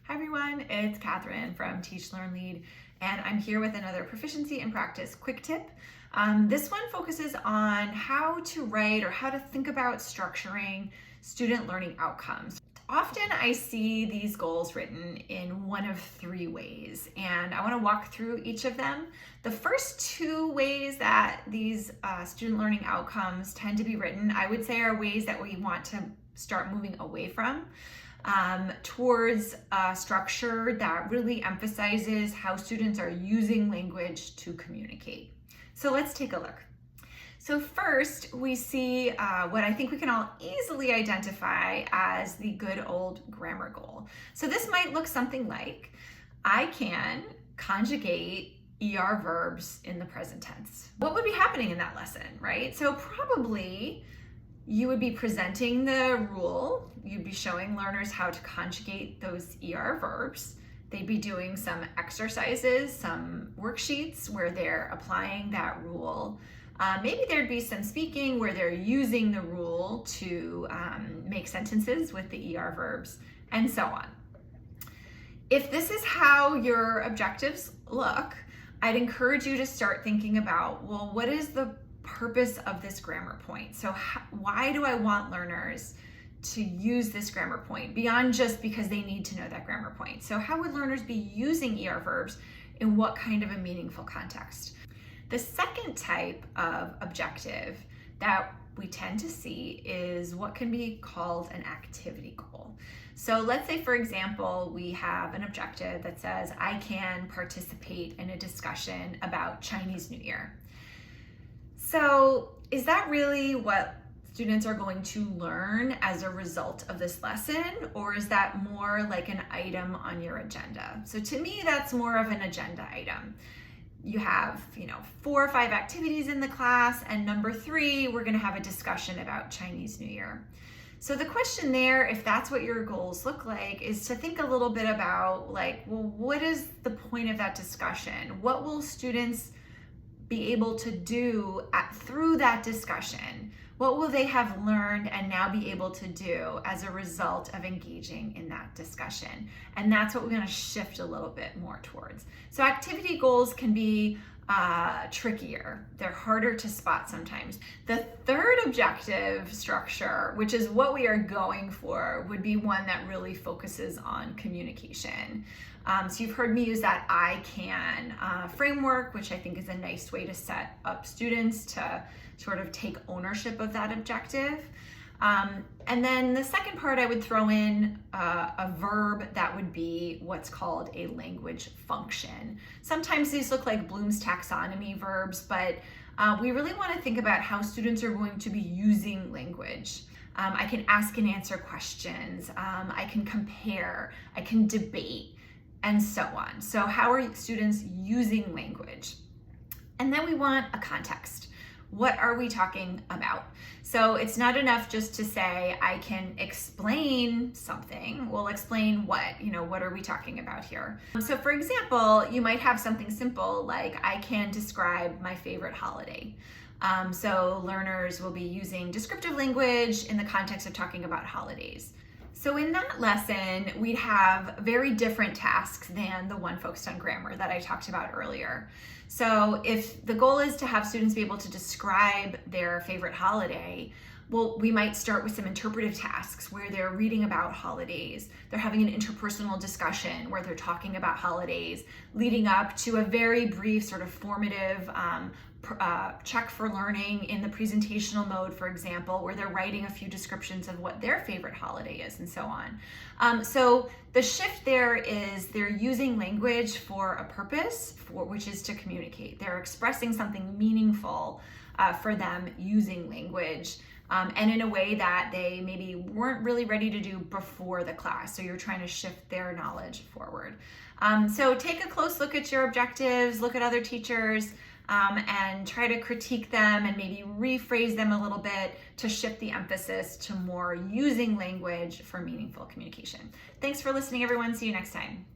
Hi everyone, it's Catherine from TeachLearnLead, and I'm here with another Proficiency in Practice Quick Tip. This one focuses on how to write or how to think about structuring student learning outcomes. Often I see these goals written in one of three ways, and I want to walk through each of them. The first two ways that these student learning outcomes tend to be written, I would say, are ways that we want to start moving away from. Towards a structure that really emphasizes how students are using language to communicate. So let's take a look. So first, we see what I think we can all easily identify as the good old grammar goal. So this might look something like, I can conjugate ER verbs in the present tense. What would be happening in that lesson, right? So probably you would be presenting the rule. You'd be showing learners how to conjugate those ER verbs. They'd be doing some exercises, some worksheets where they're applying that rule. Maybe there'd be some speaking where they're using the rule to make sentences with the ER verbs, and so on. If this is how your objectives look, I'd encourage you to start thinking about, well, what is the purpose of this grammar point? So why do I want learners to use this grammar point beyond just because they need to know that grammar point? So how would learners be using ER verbs in what kind of a meaningful context? The second type of objective that we tend to see is what can be called an activity goal. So let's say, for example, we have an objective that says, I can participate in a discussion about Chinese New Year. So is that really what students are going to learn as a result of this lesson, or is that more like an item on your agenda? So to me, that's more of an agenda item. You have, 4 or 5 activities in the class, and number 3, we're gonna have a discussion about Chinese New Year. So the question there, if that's what your goals look like, is to think a little bit about what is the point of that discussion? What will students be able to do through that discussion? What will they have learned and now be able to do as a result of engaging in that discussion? And that's what we're going to shift a little bit more towards. So activity goals can be trickier. They're harder to spot sometimes. The third objective structure, which is what we are going for, would be one that really focuses on communication. So you've heard me use that I can framework, which I think is a nice way to set up students to sort of take ownership of that objective. And then the second part, I would throw in a verb that would be what's called a language function. Sometimes these look like Bloom's taxonomy verbs, but we really want to think about how students are going to be using language. I can ask and answer questions. I can compare. I can debate, and so on. So how are students using language? And then we want a context. What are we talking about? So it's not enough just to say, I can explain something. We'll explain what, what are we talking about here? So for example, you might have something simple like, I can describe my favorite holiday. So learners will be using descriptive language in the context of talking about holidays. So in that lesson, we'd have very different tasks than the one focused on grammar that I talked about earlier. So if the goal is to have students be able to describe their favorite holiday, well, we might start with some interpretive tasks where they're reading about holidays. They're having an interpersonal discussion where they're talking about holidays, leading up to a very brief sort of formative check for learning in the presentational mode, for example, where they're writing a few descriptions of what their favorite holiday is and so on. So the shift there is they're using language for a purpose, which is to communicate. They're expressing something meaningful for them using language. And in a way that they maybe weren't really ready to do before the class. So you're trying to shift their knowledge forward. So take a close look at your objectives, look at other teachers, and try to critique them and maybe rephrase them a little bit to shift the emphasis to more using language for meaningful communication. Thanks for listening, everyone. See you next time.